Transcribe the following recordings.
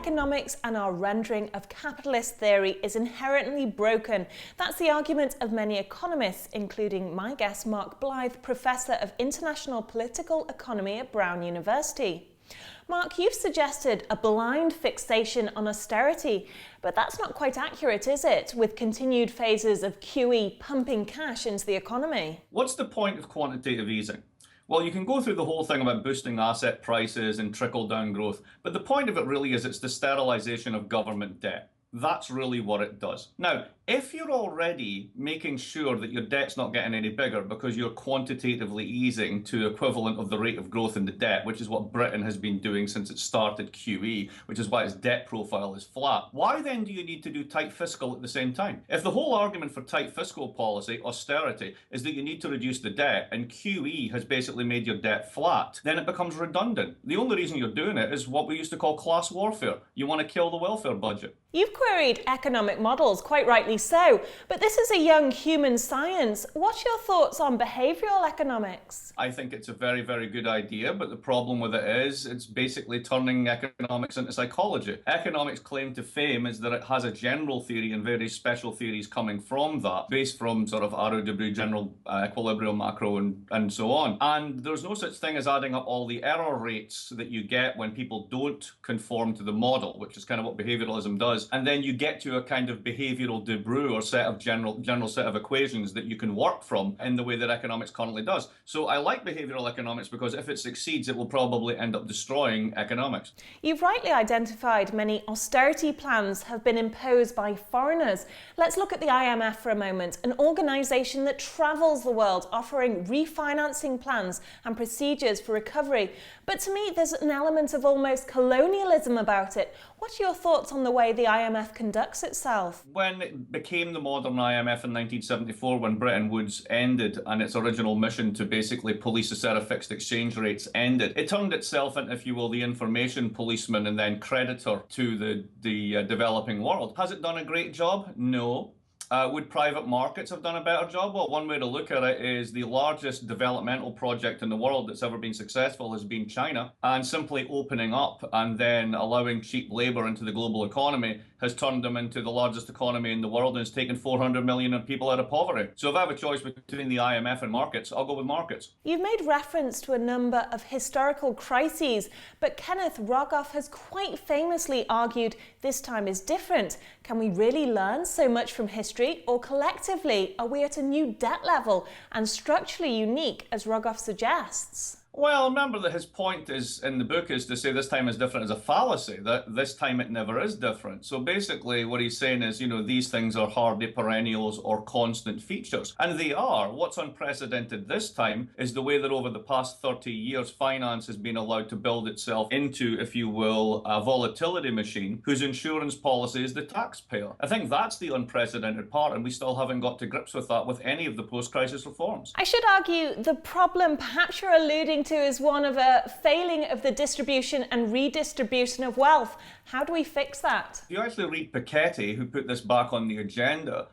economics and our rendering of capitalist theory is inherently broken. That's the argument of many economists, including my guest Mark Blyth, Professor of International Political Economy at Brown University. Mark, you've suggested a blind fixation on austerity, but that's not quite accurate, is it, with continued phases of QE pumping cash into the economy? What's the point of quantitative easing? Well, you can go through the whole thing about boosting asset prices and trickle-down growth, but the point of it really is it's the sterilization of government debt. That's really what it does. Now, if you're already making sure that your debt's not getting any bigger because you're quantitatively easing to equivalent of the rate of growth in the debt, which is what Britain has been doing since it started QE, which is why its debt profile is flat, why then do you need to do tight fiscal at the same time? If the whole argument for tight fiscal policy, austerity, is that you need to reduce the debt and QE has basically made your debt flat, then it becomes redundant. The only reason you're doing it is what we used to call class warfare. You want to kill the welfare budget. You've queried economic models, quite rightly so, but this is a young human science. What's your thoughts on behavioural economics? I think it's a very, very good idea, but the problem with it is it's basically turning economics into psychology. Economics' claim to fame is that it has a general theory and very special theories coming from that, based from sort of ROW, general equilibrium, macro, and so on. And there's no such thing as adding up all the error rates that you get when people don't conform to the model, which is kind of what behavioralism does. And then you get to a kind of behavioral de Broglie or set of general set of equations that you can work from in the way that economics currently does. So I like behavioral economics because if it succeeds, it will probably end up destroying economics. You've rightly identified many austerity plans have been imposed by foreigners. Let's look at the IMF for a moment, an organisation that travels the world offering refinancing plans and procedures for recovery. But to me, there's an element of almost colonialism about it. What are your thoughts on the way the IMF conducts itself? When it became the modern IMF in 1974, when Bretton Woods ended and its original mission to basically police a set of fixed exchange rates ended, it turned itself into, if you will, the information policeman and then creditor to the developing world. Has it done a great job? No. Would private markets have done a better job? Well, one way to look at it is the largest developmental project in the world that's ever been successful has been China. And simply opening up and then allowing cheap labor into the global economy has turned them into the largest economy in the world and has taken 400 million people out of poverty. So if I have a choice between the IMF and markets, I'll go with markets. You've made reference to a number of historical crises, but Kenneth Rogoff has quite famously argued this time is different. Can we really learn so much from history, or collectively are we at a new debt level and structurally unique, as Rogoff suggests? Well, remember that his point is in the book is to say this time is different as a fallacy, that this time it never is different. So basically what he's saying is, these things are hardy perennials or constant features. And they are. What's unprecedented this time is the way that over the past 30 years, finance has been allowed to build itself into, if you will, a volatility machine whose insurance policy is the taxpayer. I think that's the unprecedented part, and we still haven't got to grips with that with any of the post-crisis reforms. I should argue the problem perhaps you're alluding to is one of a failing of the distribution and redistribution of wealth. How do we fix that? If you actually read Piketty, who put this back on the agenda,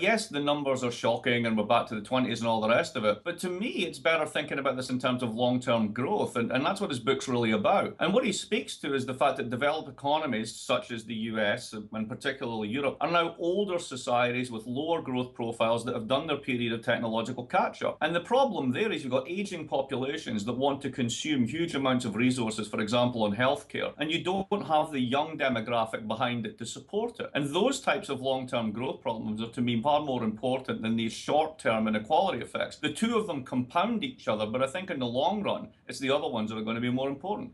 yes, the numbers are shocking and we're back to the 20s and all the rest of it. But to me, it's better thinking about this in terms of long-term growth. And that's what his book's really about. And what he speaks to is the fact that developed economies, such as the US and particularly Europe, are now older societies with lower growth profiles that have done their period of technological catch-up. And the problem there is you've got aging populations that want to consume huge amounts of resources, for example, on healthcare. And you don't have the young demographic behind it to support it. And those types of long-term growth problems are, to me, far more important than these short-term inequality effects. The two of them compound each other, but I think in the long run, it's the other ones that are going to be more important.